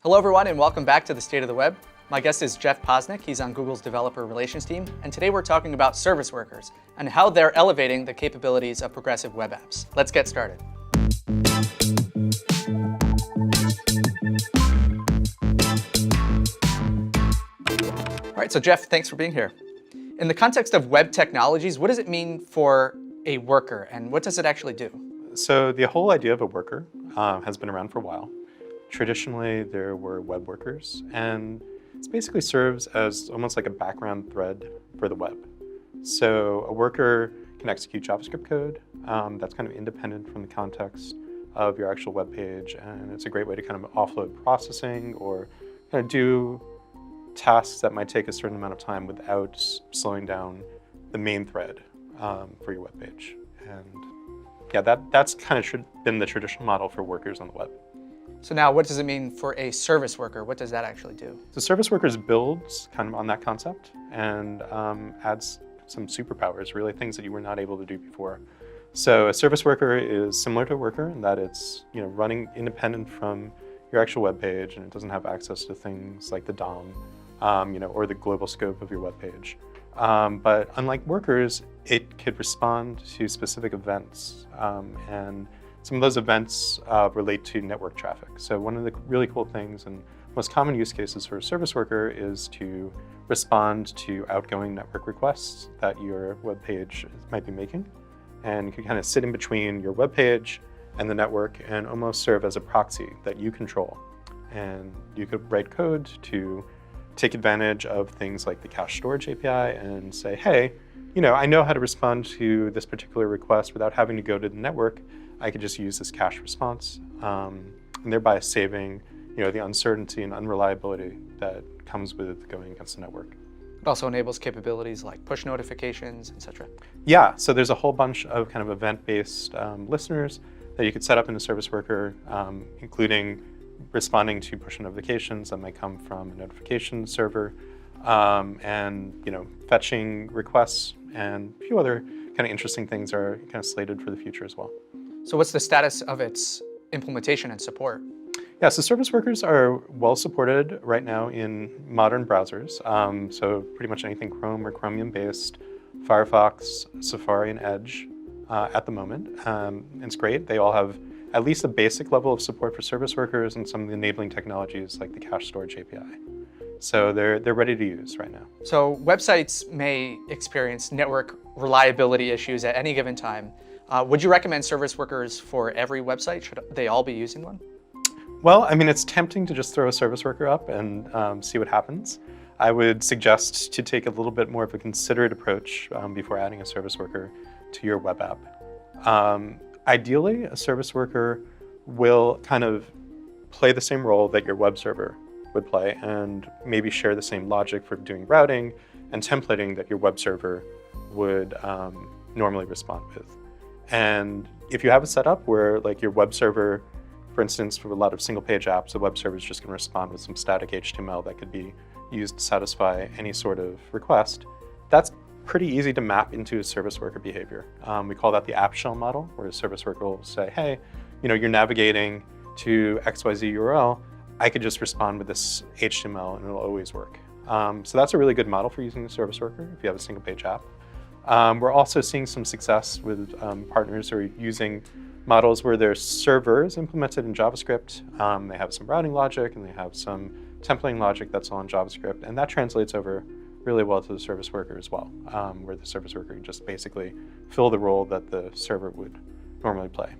Hello everyone and welcome back to the State of the Web. My guest is Jeff Posnick. He's on Google's developer relations team, and today we're talking about service workers and how they're elevating the capabilities of progressive web apps. Let's get started. All right, so Jeff, thanks for being here. In the context of web technologies, what does it mean for a worker and what does it actually do? So the whole idea of a worker has been around for a while. Traditionally, there were web workers, and it basically serves as almost like a background thread for the web. So a worker can execute JavaScript code that's kind of independent from the context of your actual web page, and it's a great way to kind of offload processing or kind of do tasks that might take a certain amount of time without slowing down the main thread for your web page. And yeah, that's kind of been the traditional model for workers on the web. So now what does it mean for a service worker? What does that actually do? So service workers builds kind of on that concept and adds some superpowers, really things that you were not able to do before. So a service worker is similar to a worker in that it's running independent from your actual web page, and it doesn't have access to things like the DOM or the global scope of your web page. But unlike workers, it could respond to specific events, and some of those events relate to network traffic. So one of the really cool things and most common use cases for a service worker is to respond to outgoing network requests that your web page might be making. And you can kind of sit in between your web page and the network and almost serve as a proxy that you control. And you could write code to take advantage of things like the cache storage API and say, hey, I know how to respond to this particular request without having to go to the network. I could just use this cache response, and thereby saving the uncertainty and unreliability that comes with going against the network. It also enables capabilities like push notifications, etc. Yeah, so there's a whole bunch of kind of event-based listeners that you could set up in a service worker, including responding to push notifications that might come from a notification server, and fetching requests, and a few other kind of interesting things are kind of slated for the future as well. So what's the status of its implementation and support? Yeah, so service workers are well supported right now in modern browsers. So pretty much anything Chrome or Chromium-based, Firefox, Safari, and Edge at the moment. It's great. They all have at least a basic level of support for service workers and some of the enabling technologies like the cache storage API. So they're ready to use right now. So websites may experience network reliability issues at any given time. Would you recommend service workers for every website? Should they all be using one? Well, I mean, it's tempting to just throw a service worker up and see what happens. I would suggest to take a little bit more of a considerate approach before adding a service worker to your web app. Ideally, a service worker will kind of play the same role that your web server would play and maybe share the same logic for doing routing and templating that your web server would normally respond with. And if you have it set up where like your web server, for instance, for a lot of single page apps, the web server is just going to respond with some static HTML that could be used to satisfy any sort of request, that's pretty easy to map into a service worker behavior. We call that the app shell model, where a service worker will say, hey, you're navigating to XYZ URL, I could just respond with this HTML and it'll always work. So that's a really good model for using a service worker if you have a single page app. We're also seeing some success with partners who are using models where their server is implemented in JavaScript. They have some routing logic and they have some templating logic that's all in JavaScript, and that translates over really well to the service worker as well, where the service worker can just basically fill the role that the server would normally play.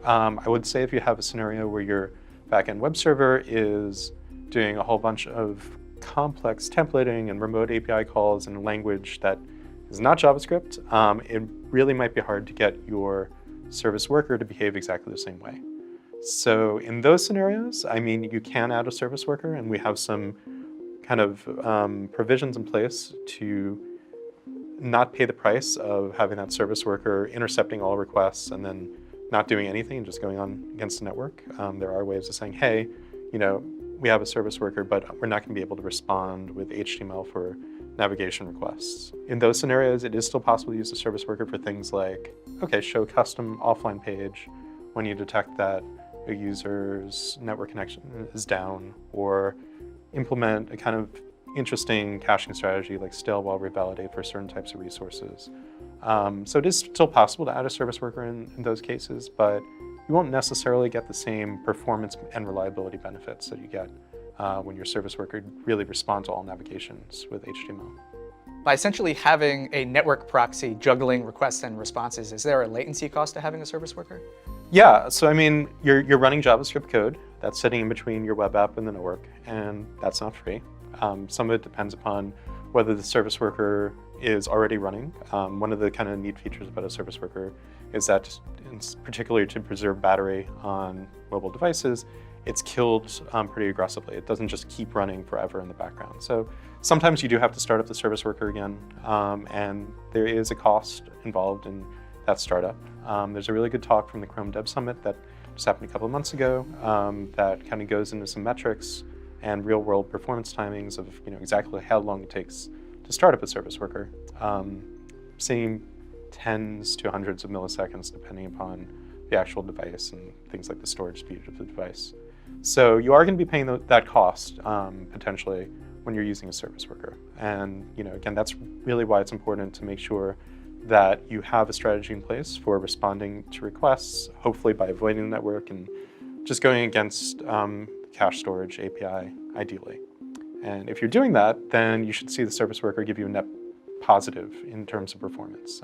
I would say if you have a scenario where your backend web server is doing a whole bunch of complex templating and remote API calls in a language that is not JavaScript, it really might be hard to get your service worker to behave exactly the same way. So in those scenarios, I mean, you can add a service worker, and we have some kind of provisions in place to not pay the price of having that service worker intercepting all requests and then not doing anything and just going on against the network. There are ways of saying, hey, we have a service worker, but we're not going to be able to respond with HTML for navigation requests. In those scenarios, it is still possible to use a service worker for things like, okay, show custom offline page when you detect that a user's network connection is down, or implement a kind of interesting caching strategy like stale while revalidate for certain types of resources. So it is still possible to add a service worker in those cases, but you won't necessarily get the same performance and reliability benefits that you get when your service worker really responds to all navigations with HTML. By essentially having a network proxy juggling requests and responses, is there a latency cost to having a service worker? Yeah, so I mean, you're running JavaScript code that's sitting in between your web app and the network, and that's not free. Some of it depends upon whether the service worker is already running. One of the kind of neat features about a service worker is that, particularly to preserve battery on mobile devices, it's killed pretty aggressively. It doesn't just keep running forever in the background. So sometimes you do have to start up the service worker again, and there is a cost involved in that startup. There's a really good talk from the Chrome Dev Summit that just happened a couple of months ago that kind of goes into some metrics and real-world performance timings of exactly how long it takes to start up a service worker, seeing tens to hundreds of milliseconds depending upon the actual device and things like the storage speed of the device. So you are going to be paying that cost potentially when you're using a service worker. And again, that's really why it's important to make sure that you have a strategy in place for responding to requests, hopefully by avoiding the network and just going against cache storage API, ideally. And if you're doing that, then you should see the service worker give you a net positive in terms of performance.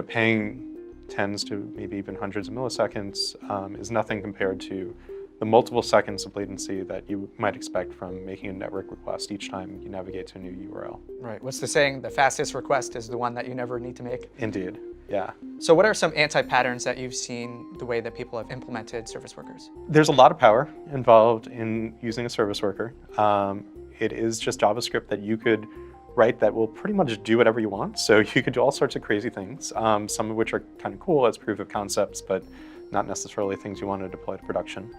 Paying tens to maybe even hundreds of milliseconds is nothing compared to the multiple seconds of latency that you might expect from making a network request each time you navigate to a new URL. Right. What's the saying? The fastest request is the one that you never need to make. Indeed. Yeah. So what are some anti-patterns that you've seen the way that people have implemented service workers? There's a lot of power involved in using a service worker. It is just JavaScript that you could write that will pretty much do whatever you want. So you could do all sorts of crazy things, some of which are kind of cool as proof of concepts, but not necessarily things you want to deploy to production.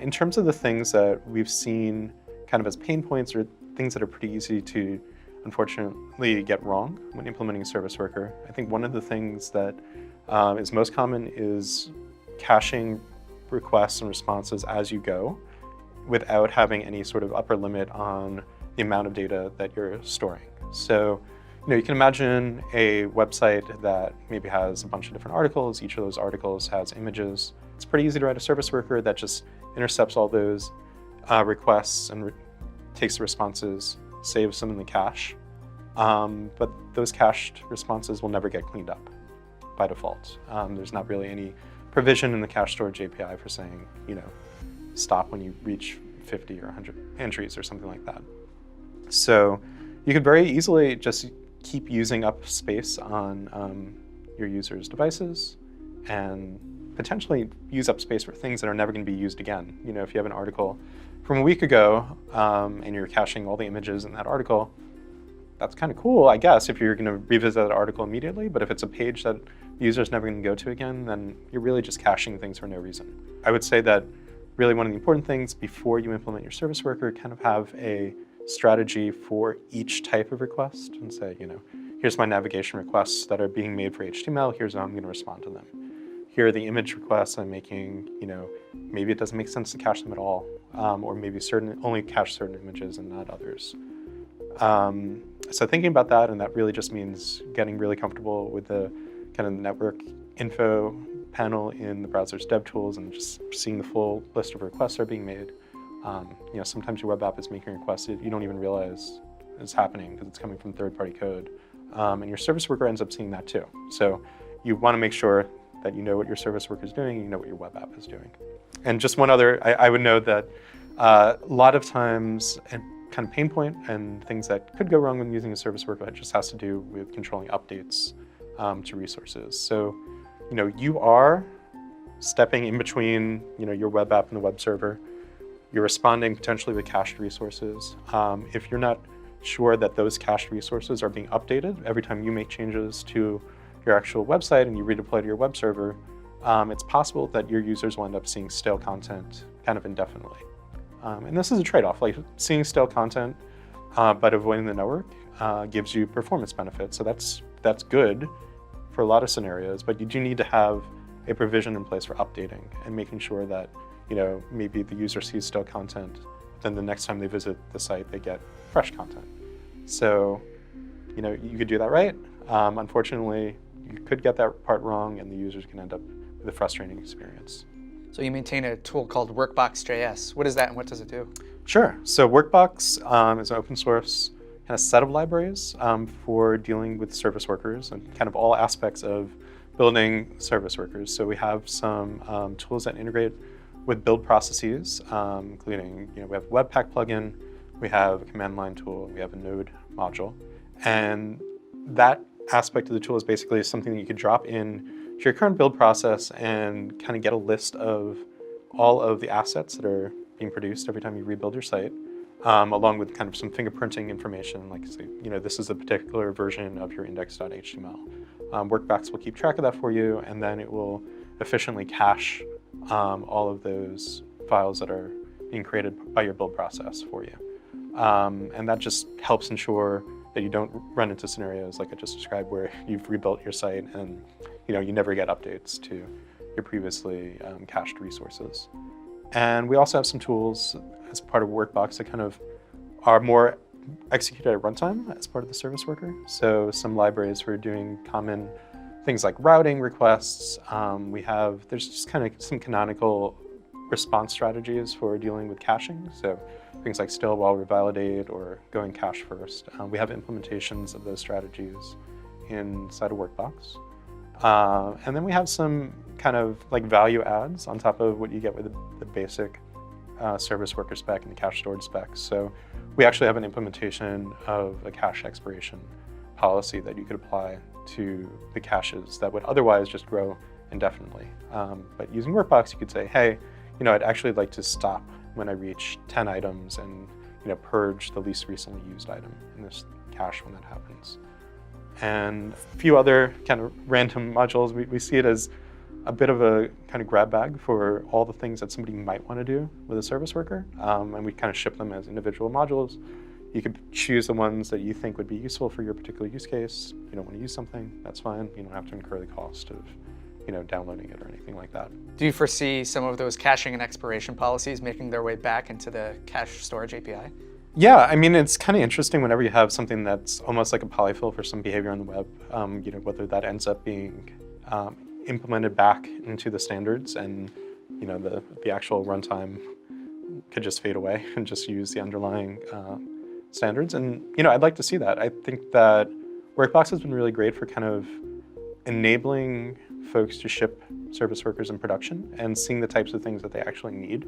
In terms of the things that we've seen kind of as pain points or things that are pretty easy to unfortunately get wrong when implementing a service worker, I think one of the things that is most common is caching requests and responses as you go without having any sort of upper limit on the amount of data that you're storing. So you can imagine a website that maybe has a bunch of different articles. Each of those articles has images. It's pretty easy to write a service worker that just intercepts all those requests and takes the responses, saves them in the cache. But those cached responses will never get cleaned up by default. There's not really any provision in the cache storage API for saying, stop when you reach 50 or 100 entries or something like that. So you could very easily just keep using up space on your users' devices and potentially use up space for things that are never going to be used again. If you have an article from a week ago and you're caching all the images in that article, that's kind of cool, I guess, if you're going to revisit that article immediately. But if it's a page that the user's never going to go to again, then you're really just caching things for no reason. I would say that really one of the important things before you implement your service worker, kind of have a strategy for each type of request and say, here's my navigation requests that are being made for HTML, here's how I'm going to respond to them. Here are the image requests I'm making, maybe it doesn't make sense to cache them at all, or maybe only cache certain images and not others. So thinking about that, and that really just means getting really comfortable with the kind of network info panel in the browser's DevTools and just seeing the full list of requests that are being made. Sometimes your web app is making requests that you don't even realize is happening because it's coming from third-party code. And your service worker ends up seeing that too. So you want to make sure that you know what your service worker is doing, and you know what your web app is doing. And just one other, I would note that a lot of times, a kind of pain point and things that could go wrong when using a service worker, it just has to do with controlling updates to resources. So, you are stepping in between, your web app and the web server. You're responding potentially with cached resources. If you're not sure that those cached resources are being updated every time you make changes to your actual website and you redeploy to your web server, it's possible that your users will end up seeing stale content kind of indefinitely. And this is a trade-off. Like seeing stale content but avoiding the network gives you performance benefits. So that's good for a lot of scenarios, but you do need to have a provision in place for updating and making sure that, maybe the user sees still content, then the next time they visit the site, they get fresh content. So, you could do that right. Unfortunately, you could get that part wrong, and the users can end up with a frustrating experience. So you maintain a tool called Workbox.js. What is that and what does it do? Sure. So Workbox is an open source kind of set of libraries for dealing with service workers and kind of all aspects of building service workers. So we have some tools that integrate with build processes, including, we have a Webpack plugin, we have a command line tool, we have a Node module. And that aspect of the tool is basically something that you could drop in to your current build process and kind of get a list of all of the assets that are being produced every time you rebuild your site, along with kind of some fingerprinting information, like, say, this is a particular version of your index.html. Workbox will keep track of that for you, and then it will efficiently cache all of those files that are being created by your build process for you. And that just helps ensure that you don't run into scenarios like I just described where you've rebuilt your site and you never get updates to your previously cached resources. And we also have some tools as part of Workbox that kind of are more executed at runtime as part of the service worker. So some libraries for doing common things like routing requests. There's just kind of some canonical response strategies for dealing with caching. So things like still while revalidate or going cache first. We have implementations of those strategies inside of Workbox. And then we have some kind of like value adds on top of what you get with the basic service worker spec and the cache storage specs. So we actually have an implementation of a cache expiration policy that you could apply to the caches that would otherwise just grow indefinitely. But using Workbox, you could say, hey, I'd actually like to stop when I reach 10 items and purge the least recently used item in this cache when that happens. And a few other kind of random modules. We see it as a bit of a kind of grab bag for all the things that somebody might want to do with a service worker. And we kind of ship them as individual modules. You could choose the ones that you think would be useful for your particular use case. You don't want to use something, that's fine. You don't have to incur the cost of downloading it or anything like that. Do you foresee some of those caching and expiration policies making their way back into the cache storage API? Yeah, I mean, it's kind of interesting whenever you have something that's almost like a polyfill for some behavior on the web, whether that ends up being implemented back into the standards and, the actual runtime could just fade away and just use the underlying standards. And, I'd like to see that. I think that Workbox has been really great for kind of enabling folks to ship service workers in production and seeing the types of things that they actually need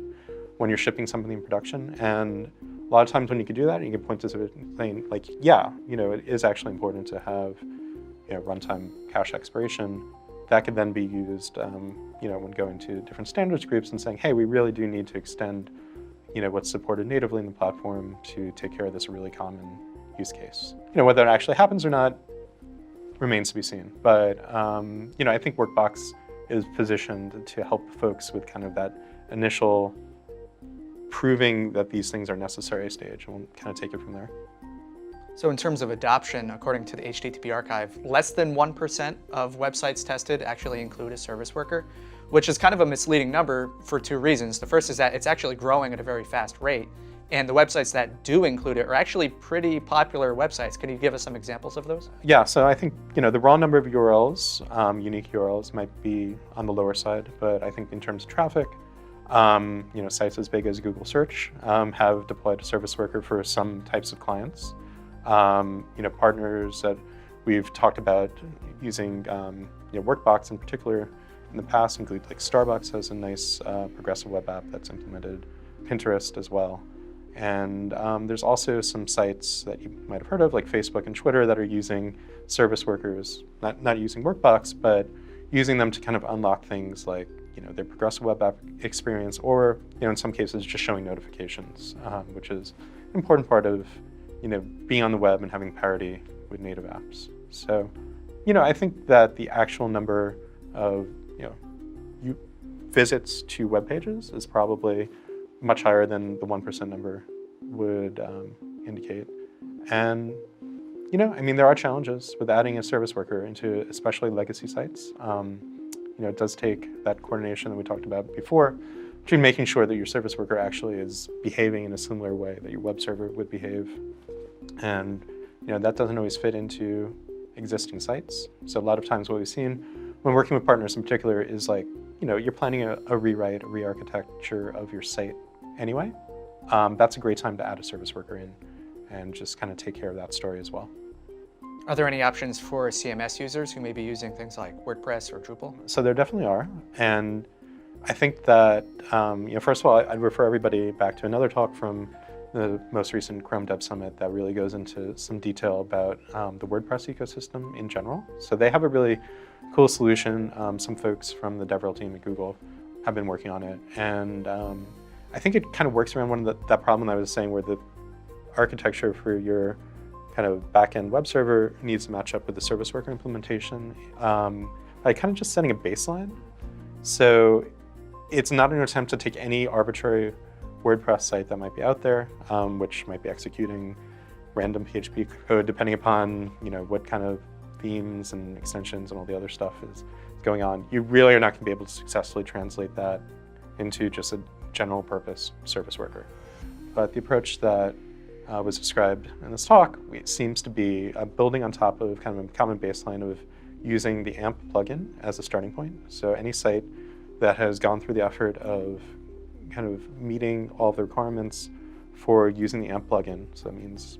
when you're shipping something in production. And a lot of times when you can do that, you can point to something like, it is actually important to have runtime cache expiration. That could then be used when going to different standards groups and saying, hey, we really do need to extend what's supported natively in the platform to take care of this really common use case. Whether it actually happens or not remains to be seen. But I think Workbox is positioned to help folks with kind of that initial proving that these things are necessary stage, and we'll kind of take it from there. So in terms of adoption, according to the HTTP archive, less than 1% of websites tested actually include a service worker, which is kind of a misleading number for two reasons. The first is that it's actually growing at a very fast rate, and the websites that do include it are actually pretty popular websites. Can you give us some examples of those? Yeah, so I think the raw number of URLs, unique URLs, might be on the lower side, but I think in terms of traffic, sites as big as Google Search have deployed a service worker for some types of clients. Partners that we've talked about using Workbox in particular in the past include like Starbucks has a nice progressive web app that's implemented, Pinterest as well. And there's also some sites that you might have heard of, like Facebook and Twitter, that are using service workers, not using Workbox, but using them to kind of unlock things like their progressive web app experience, or in some cases just showing notifications, which is an important part of being on the web and having parity with native apps. So I think that the actual number of visits to web pages is probably much higher than the 1% number would indicate. And there are challenges with adding a service worker into especially legacy sites. it does take that coordination that we talked about before between making sure that your service worker actually is behaving in a similar way that your web server would behave. And that doesn't always fit into existing sites. So a lot of times what we've seen when working with partners in particular is like, you're planning a rewrite, a re-architecture of your site anyway. That's a great time to add a service worker in and just kind of take care of that story as well. Are there any options for CMS users who may be using things like WordPress or Drupal? So there definitely are. And I think that, first of all, I'd refer everybody back to another talk from the most recent Chrome Dev Summit that really goes into some detail about the WordPress ecosystem in general. So they have a really cool solution. Some folks from the DevRel team at Google have been working on it. And I think it kind of works around that problem that I was saying where the architecture for your kind of back-end web server needs to match up with the service worker implementation by kind of just setting a baseline. So it's not an attempt to take any arbitrary WordPress site that might be out there, which might be executing random PHP code depending upon what kind of themes and extensions and all the other stuff is going on. You really are not going to be able to successfully translate that into just a general purpose service worker. But the approach that was described in this talk seems to be building on top of kind of a common baseline of using the AMP plugin as a starting point. So any site that has gone through the effort of kind of meeting all the requirements for using the AMP plugin. So that means,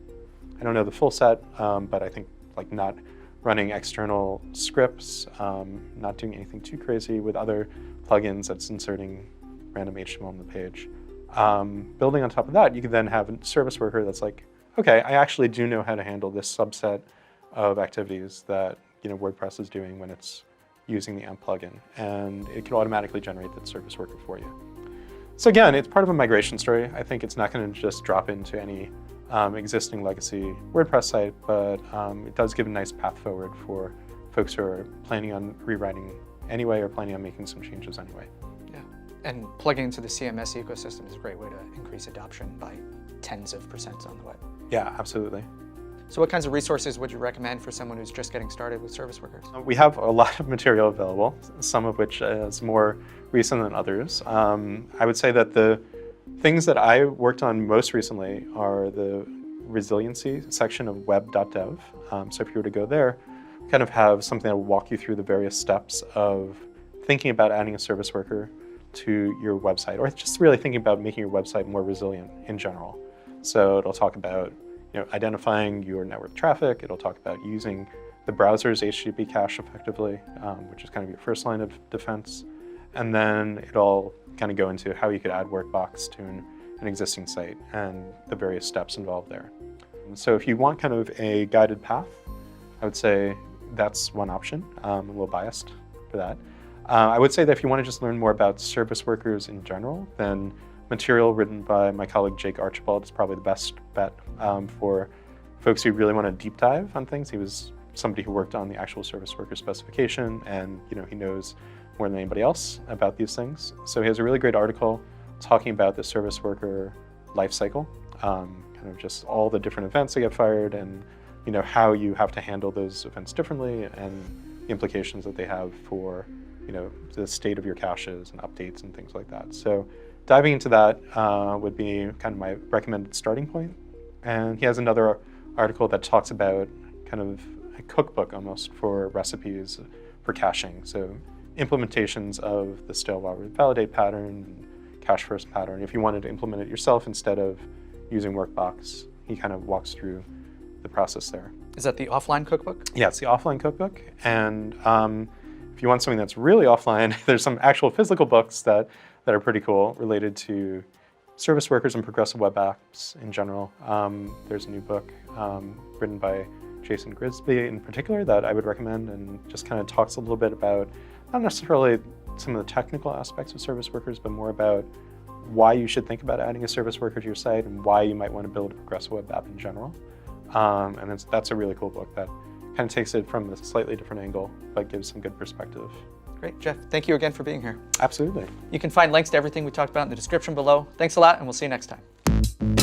I don't know the full set, but I think like not running external scripts, not doing anything too crazy with other plugins that's inserting random HTML on the page. Building on top of that, you can then have a service worker that's like, okay, I actually do know how to handle this subset of activities that WordPress is doing when it's using the AMP plugin, and it can automatically generate that service worker for you. So again, it's part of a migration story. I think it's not going to just drop into any existing legacy WordPress site, but it does give a nice path forward for folks who are planning on rewriting anyway or planning on making some changes anyway. Yeah, and plugging into the CMS ecosystem is a great way to increase adoption by tens of percent on the web. Yeah, absolutely. So what kinds of resources would you recommend for someone who's just getting started with service workers? We have a lot of material available, some of which is more recent than others. I would say that the things that I worked on most recently are the resiliency section of web.dev. So if you were to go there, kind of have something that will walk you through the various steps of thinking about adding a service worker to your website, or just really thinking about making your website more resilient in general. So it'll talk about identifying your network traffic. It'll talk about using the browser's HTTP cache effectively, which is kind of your first line of defense. And then it'll kind of go into how you could add Workbox to an existing site and the various steps involved there. So if you want kind of a guided path, I would say that's one option. I'm a little biased for that. I would say that if you want to just learn more about service workers in general, then material written by my colleague Jake Archibald is probably the best bet for folks who really want to deep dive on things. He was somebody who worked on the actual service worker specification, and he knows more than anybody else about these things. So he has a really great article talking about the service worker life cycle, kind of just all the different events that get fired and how you have to handle those events differently and the implications that they have for the state of your caches and updates and things like that. So diving into that would be kind of my recommended starting point. And he has another article that talks about kind of a cookbook almost for recipes for caching. So implementations of the stale while validate pattern and cache first pattern. If you wanted to implement it yourself instead of using Workbox, he kind of walks through the process there. Is that the offline cookbook? Yeah, it's the offline cookbook. And if you want something that's really offline, there's some actual physical books that are pretty cool related to service workers and progressive web apps in general. There's a new book written by Jason Grisby in particular that I would recommend, and just kind of talks a little bit about not necessarily some of the technical aspects of service workers, but more about why you should think about adding a service worker to your site and why you might want to build a progressive web app in general. And that's a really cool book that kind of takes it from a slightly different angle, but gives some good perspective. Great, Jeff. Thank you again for being here. Absolutely. You can find links to everything we talked about in the description below. Thanks a lot, and we'll see you next time.